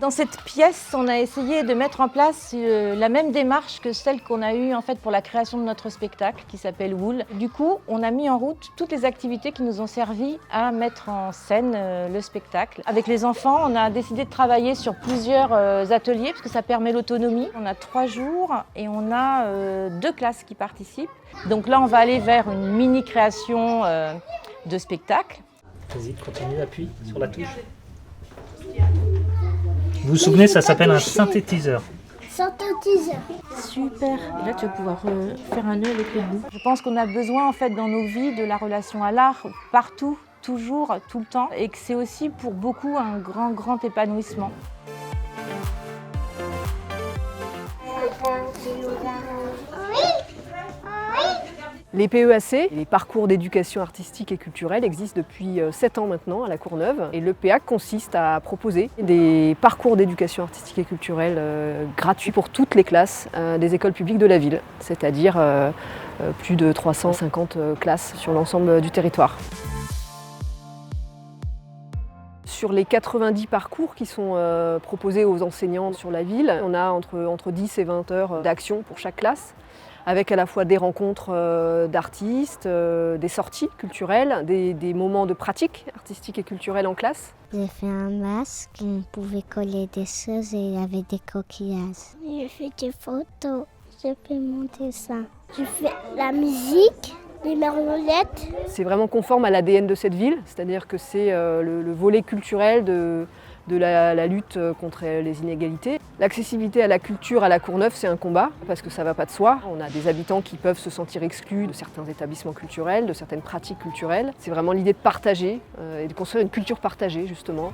Dans cette pièce, on a essayé de mettre en place la même démarche que celle qu'on a eue en fait, pour la création de notre spectacle qui s'appelle Wool. Du coup, on a mis en route toutes les activités qui nous ont servi à mettre en scène le spectacle. Avec les enfants, on a décidé de travailler sur plusieurs ateliers parce que ça permet l'autonomie. On a 3 jours et on a 2 classes qui participent. Donc là, on va aller vers une mini-création de spectacle. Vas-y, continue, appuie sur la touche. Vous vous souvenez, ça s'appelle un synthétiseur. Synthétiseur. Super. Et là, tu vas pouvoir faire un nœud avec les bouts. Je pense qu'on a besoin en fait dans nos vies de la relation à l'art partout, toujours, tout le temps, et que c'est aussi pour beaucoup un grand épanouissement. Les PEAC, les parcours d'éducation artistique et culturelle, existent depuis 7 ans maintenant à La Courneuve. Et le PEAC consiste à proposer des parcours d'éducation artistique et culturelle gratuits pour toutes les classes des écoles publiques de la ville, c'est-à-dire plus de 350 classes sur l'ensemble du territoire. Sur les 90 parcours qui sont proposés aux enseignants sur la ville, on a entre 10 et 20 heures d'action pour chaque classe, avec à la fois des rencontres d'artistes, des sorties culturelles, des moments de pratique artistique et culturelle en classe. J'ai fait un masque, on pouvait coller des choses et il y avait des coquillages. J'ai fait des photos, j'ai fait mon dessin. J'ai fait la musique, les marionnettes. C'est vraiment conforme à l'ADN de cette ville, c'est-à-dire que c'est le volet culturel de la lutte contre les inégalités. L'accessibilité à la culture à La Courneuve, c'est un combat, parce que ça ne va pas de soi. On a des habitants qui peuvent se sentir exclus de certains établissements culturels, de certaines pratiques culturelles. C'est vraiment l'idée de partager et de construire une culture partagée, justement.